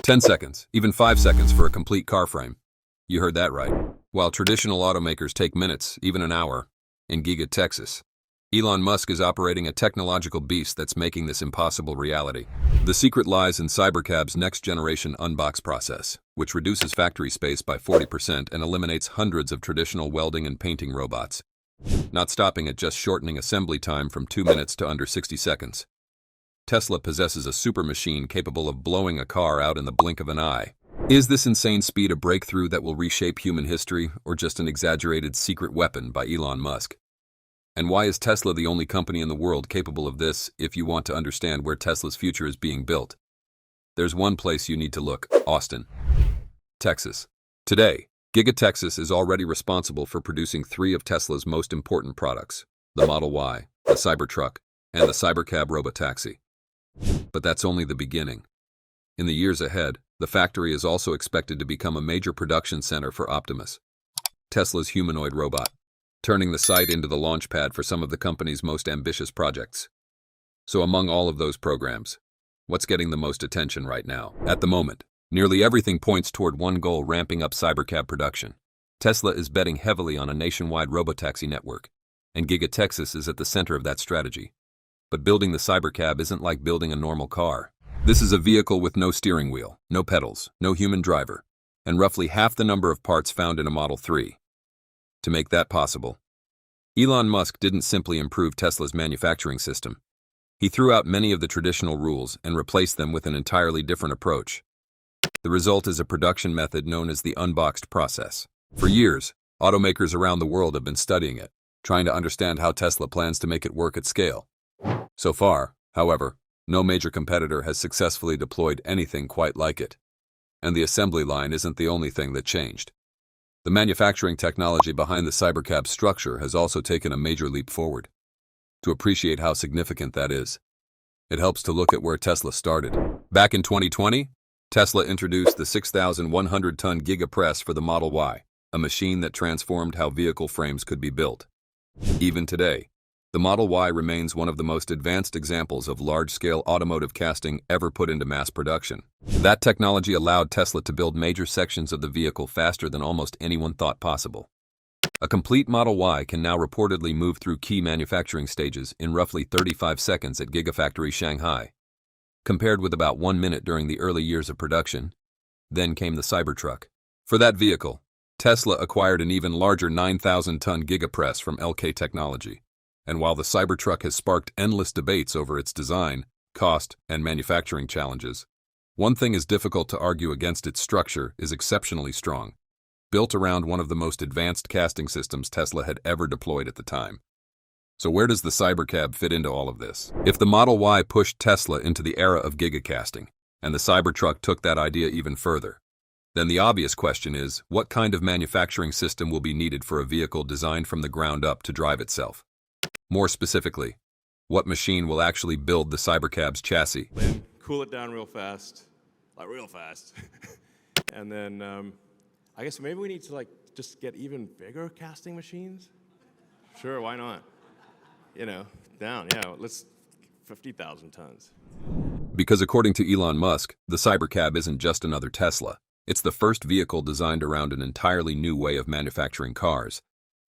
10 seconds, even 5 seconds for a complete car frame. You heard that right. While traditional automakers take minutes, even an hour, in Giga Texas, Elon Musk is operating a technological beast that's making this impossible reality. The secret lies in Cybercab's next-generation unboxed process, which reduces factory space by 40% and eliminates hundreds of traditional welding and painting robots, not stopping at just shortening assembly time from 2 minutes to under 60 seconds. Tesla possesses a super machine capable of blowing a car out in the blink of an eye. Is this insane speed a breakthrough that will reshape human history, or just an exaggerated secret weapon by Elon Musk? And why is Tesla the only company in the world capable of this if you want to understand where Tesla's future is being built? There's one place you need to look: Austin, Texas. Today, Giga Texas is already responsible for producing 3 of Tesla's most important products: the Model Y, the Cybertruck, and the Cybercab Robotaxi. But that's only the beginning. In the years ahead, the factory is also expected to become a major production center for Optimus, Tesla's humanoid robot, turning the site into the launch pad for some of the company's most ambitious projects. So among all of those programs, what's getting the most attention right now? At the moment, nearly everything points toward one goal: ramping up Cybercab production. Tesla is betting heavily on a nationwide robotaxi network, and Giga Texas is at the center of that strategy. But building the Cybercab isn't like building a normal car. This is a vehicle with no steering wheel, no pedals, no human driver, and roughly half the number of parts found in a Model 3. To make that possible, Elon Musk didn't simply improve Tesla's manufacturing system. He threw out many of the traditional rules and replaced them with an entirely different approach. The result is a production method known as the unboxed process. For years, automakers around the world have been studying it, trying to understand how Tesla plans to make it work at scale. So far, however, no major competitor has successfully deployed anything quite like it. And the assembly line isn't the only thing that changed. The manufacturing technology behind the Cybercab structure has also taken a major leap forward. To appreciate how significant that is, it helps to look at where Tesla started. Back in 2020, Tesla introduced the 6,100-ton Giga Press for the Model Y, a machine that transformed how vehicle frames could be built. Even today, the Model Y remains one of the most advanced examples of large-scale automotive casting ever put into mass production. That technology allowed Tesla to build major sections of the vehicle faster than almost anyone thought possible. A complete Model Y can now reportedly move through key manufacturing stages in roughly 35 seconds at Gigafactory Shanghai, compared with about 1 minute during the early years of production. Then came the Cybertruck. For that vehicle, Tesla acquired an even larger 9,000-ton Giga Press from LK Technology. And while the Cybertruck has sparked endless debates over its design, cost, and manufacturing challenges, one thing is difficult to argue against: its structure is exceptionally strong, built around one of the most advanced casting systems Tesla had ever deployed at the time. So where does the Cybercab fit into all of this? If the Model Y pushed Tesla into the era of gigacasting, and the Cybertruck took that idea even further, then the obvious question is, what kind of manufacturing system will be needed for a vehicle designed from the ground up to drive itself? More specifically, what machine will actually build the Cybercab's chassis? Then cool it down real fast, like real fast. And then I guess maybe we need to just get even bigger casting machines. Sure, why not? Down, let's 50,000 tons. Because according to Elon Musk, the Cybercab isn't just another Tesla. It's the first vehicle designed around an entirely new way of manufacturing cars.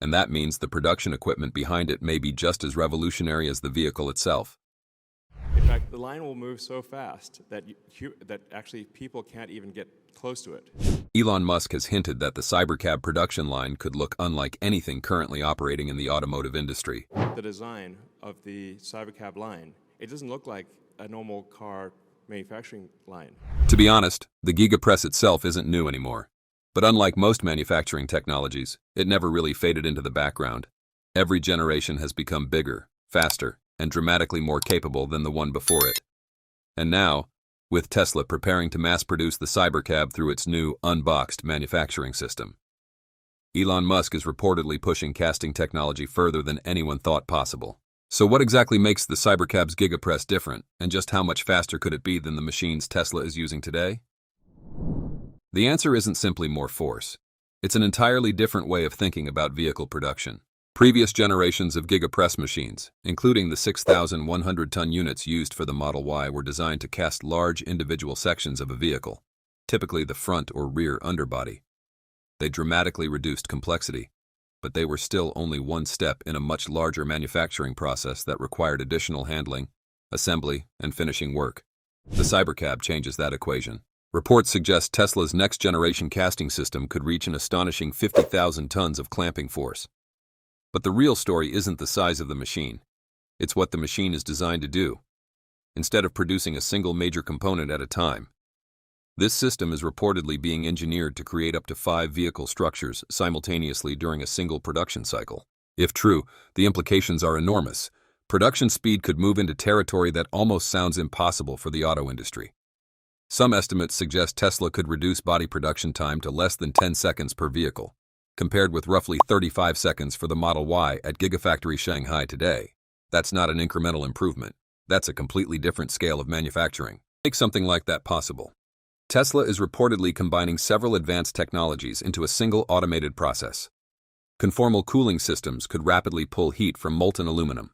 And that means the production equipment behind it may be just as revolutionary as the vehicle itself. In fact, the line will move so fast that actually people can't even get close to it. Elon Musk has hinted that the Cybercab production line could look unlike anything currently operating in the automotive industry. The design of the Cybercab line, it doesn't look like a normal car manufacturing line. To be honest, the Giga Press itself isn't new anymore. But unlike most manufacturing technologies, it never really faded into the background. Every generation has become bigger, faster, and dramatically more capable than the one before it. And now, with Tesla preparing to mass-produce the Cybercab through its new, unboxed manufacturing system, Elon Musk is reportedly pushing casting technology further than anyone thought possible. So what exactly makes the Cybercab's Giga Press different, and just how much faster could it be than the machines Tesla is using today? The answer isn't simply more force. It's an entirely different way of thinking about vehicle production. Previous generations of Giga Press machines, including the 6,100-ton units used for the Model Y, were designed to cast large individual sections of a vehicle. typically the front or rear underbody. They dramatically reduced complexity, but they were still only one step in a much larger manufacturing process that required additional handling, assembly, and finishing work. The Cybercab changes that equation. Reports suggest Tesla's next-generation casting system could reach an astonishing 50,000 tons of clamping force. But the real story isn't the size of the machine. It's what the machine is designed to do. Instead of producing a single major component at a time, this system is reportedly being engineered to create up to 5 vehicle structures simultaneously during a single production cycle. If true, the implications are enormous. Production speed could move into territory that almost sounds impossible for the auto industry. Some estimates suggest Tesla could reduce body production time to less than 10 seconds per vehicle, compared with roughly 35 seconds for the Model Y at Gigafactory Shanghai today. That's not an incremental improvement. That's a completely different scale of manufacturing. Make something like that possible. Tesla is reportedly combining several advanced technologies into a single automated process. Conformal cooling systems could rapidly pull heat from molten aluminum,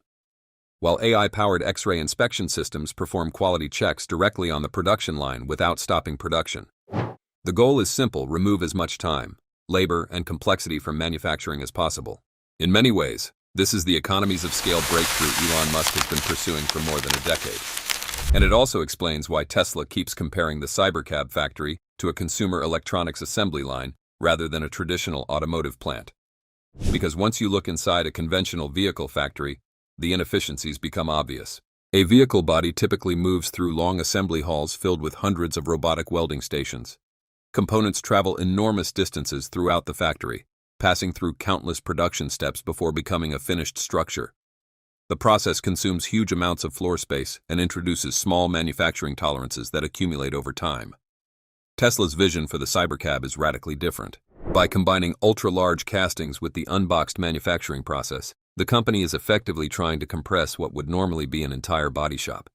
while AI-powered X-ray inspection systems perform quality checks directly on the production line without stopping production. The goal is simple: remove as much time, labor, and complexity from manufacturing as possible. In many ways, this is the economies of scale breakthrough Elon Musk has been pursuing for more than a decade. And it also explains why Tesla keeps comparing the Cybercab factory to a consumer electronics assembly line rather than a traditional automotive plant. Because once you look inside a conventional vehicle factory, the inefficiencies become obvious. A vehicle body typically moves through long assembly halls filled with hundreds of robotic welding stations. Components travel enormous distances throughout the factory, passing through countless production steps before becoming a finished structure. The process consumes huge amounts of floor space and introduces small manufacturing tolerances that accumulate over time. Tesla's vision for the Cybercab is radically different. By combining ultra-large castings with the unboxed manufacturing process, the company is effectively trying to compress what would normally be an entire body shop,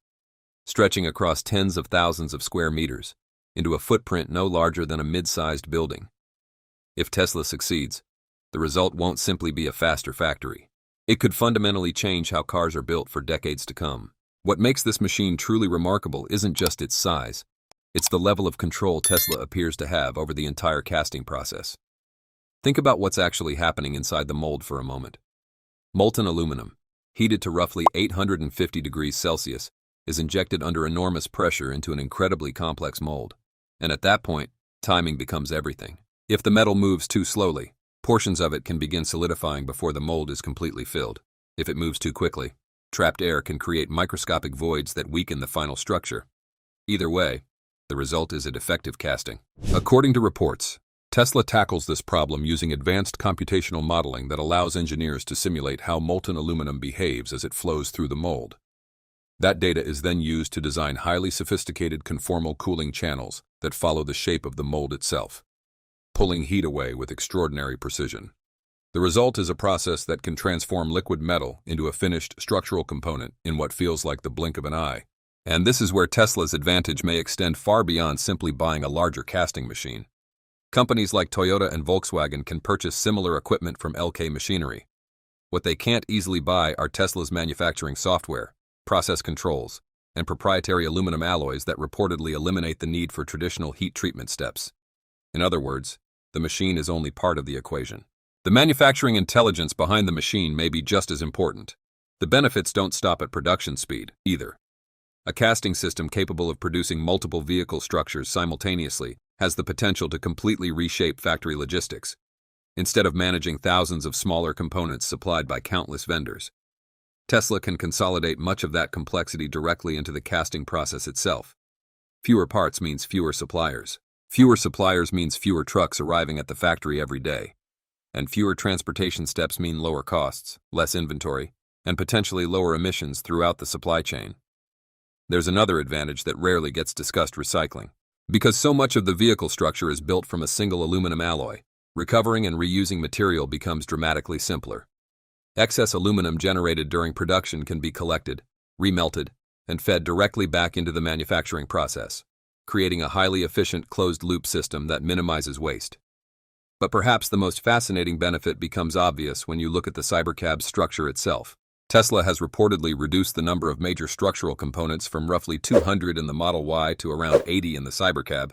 stretching across tens of thousands of square meters, into a footprint no larger than a mid-sized building. If Tesla succeeds, the result won't simply be a faster factory. It could fundamentally change how cars are built for decades to come. What makes this machine truly remarkable isn't just its size, it's the level of control Tesla appears to have over the entire casting process. Think about what's actually happening inside the mold for a moment. Molten aluminum, heated to roughly 850 degrees Celsius, is injected under enormous pressure into an incredibly complex mold. And at that point, timing becomes everything. If the metal moves too slowly, portions of it can begin solidifying before the mold is completely filled. If it moves too quickly, trapped air can create microscopic voids that weaken the final structure. Either way, the result is a defective casting. According to reports, Tesla tackles this problem using advanced computational modeling that allows engineers to simulate how molten aluminum behaves as it flows through the mold. That data is then used to design highly sophisticated conformal cooling channels that follow the shape of the mold itself, pulling heat away with extraordinary precision. The result is a process that can transform liquid metal into a finished structural component in what feels like the blink of an eye. And this is where Tesla's advantage may extend far beyond simply buying a larger casting machine. Companies like Toyota and Volkswagen can purchase similar equipment from LK Machinery. What they can't easily buy are Tesla's manufacturing software, process controls, and proprietary aluminum alloys that reportedly eliminate the need for traditional heat treatment steps. In other words, the machine is only part of the equation. The manufacturing intelligence behind the machine may be just as important. The benefits don't stop at production speed, either. A casting system capable of producing multiple vehicle structures simultaneously has the potential to completely reshape factory logistics. Instead of managing thousands of smaller components supplied by countless vendors, Tesla can consolidate much of that complexity directly into the casting process itself. Fewer parts means fewer suppliers. Fewer suppliers means fewer trucks arriving at the factory every day. And fewer transportation steps mean lower costs, less inventory, and potentially lower emissions throughout the supply chain. There's another advantage that rarely gets discussed: recycling. Because so much of the vehicle structure is built from a single aluminum alloy, recovering and reusing material becomes dramatically simpler. Excess aluminum generated during production can be collected, remelted, and fed directly back into the manufacturing process, creating a highly efficient closed-loop system that minimizes waste. But perhaps the most fascinating benefit becomes obvious when you look at the Cybercab's structure itself. Tesla has reportedly reduced the number of major structural components from roughly 200 in the Model Y to around 80 in the Cybercab.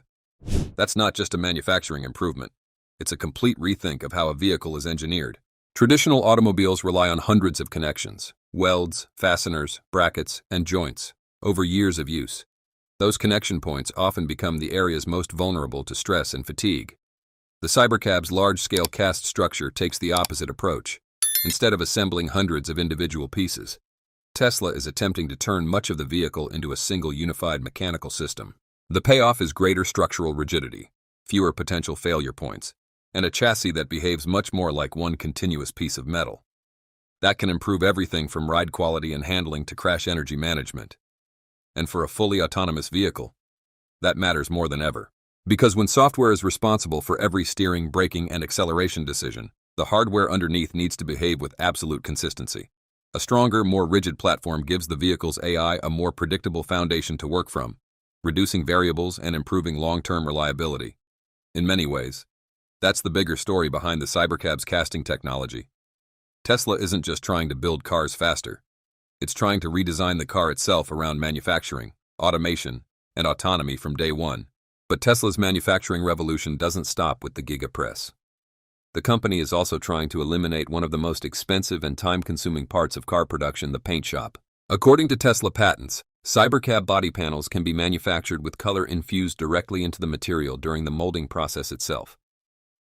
That's not just a manufacturing improvement. It's a complete rethink of how a vehicle is engineered. Traditional automobiles rely on hundreds of connections, welds, fasteners, brackets, and joints, over years of use. Those connection points often become the areas most vulnerable to stress and fatigue. The Cybercab's large-scale cast structure takes the opposite approach. Instead of assembling hundreds of individual pieces, Tesla is attempting to turn much of the vehicle into a single unified mechanical system. The payoff is greater structural rigidity, fewer potential failure points, and a chassis that behaves much more like one continuous piece of metal. That can improve everything from ride quality and handling to crash energy management. And for a fully autonomous vehicle, that matters more than ever. Because when software is responsible for every steering, braking, and acceleration decision, the hardware underneath needs to behave with absolute consistency. A stronger, more rigid platform gives the vehicle's AI a more predictable foundation to work from, reducing variables and improving long-term reliability. In many ways, that's the bigger story behind the Cybercab's casting technology. Tesla isn't just trying to build cars faster. It's trying to redesign the car itself around manufacturing, automation, and autonomy from day one. But Tesla's manufacturing revolution doesn't stop with the Giga press. The company is also trying to eliminate one of the most expensive and time-consuming parts of car production, the paint shop. According to Tesla patents, Cybercab body panels can be manufactured with color infused directly into the material during the molding process itself.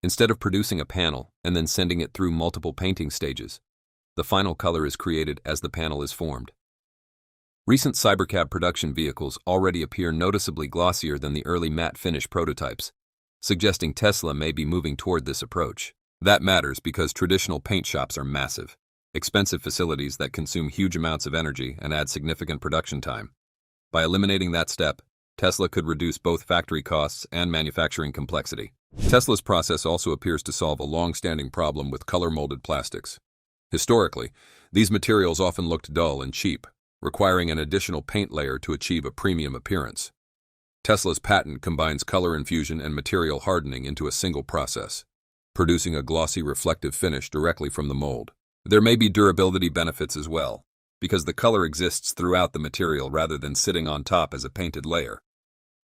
Instead of producing a panel and then sending it through multiple painting stages, the final color is created as the panel is formed. Recent Cybercab production vehicles already appear noticeably glossier than the early matte finish prototypes, suggesting Tesla may be moving toward this approach. That matters because traditional paint shops are massive, expensive facilities that consume huge amounts of energy and add significant production time. By eliminating that step, Tesla could reduce both factory costs and manufacturing complexity. Tesla's process also appears to solve a long-standing problem with color-molded plastics. Historically, these materials often looked dull and cheap, requiring an additional paint layer to achieve a premium appearance. Tesla's patent combines color infusion and material hardening into a single process, producing a glossy, reflective finish directly from the mold. There may be durability benefits as well, because the color exists throughout the material rather than sitting on top as a painted layer.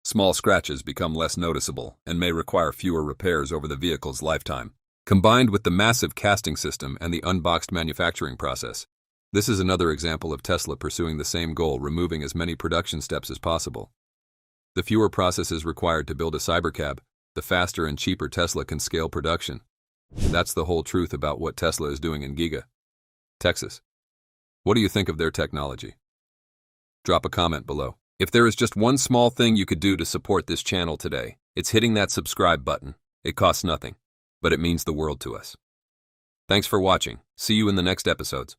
Small scratches become less noticeable and may require fewer repairs over the vehicle's lifetime. Combined with the massive casting system and the unboxed manufacturing process, this is another example of Tesla pursuing the same goal, removing as many production steps as possible. The fewer processes required to build a Cybercab, the faster and cheaper Tesla can scale production. That's the whole truth about what Tesla is doing in Giga Texas. What do you think of their technology? Drop a comment below. If there is just one small thing you could do to support this channel today, it's hitting that subscribe button. It costs nothing, but it means the world to us. Thanks for watching. See you in the next episodes.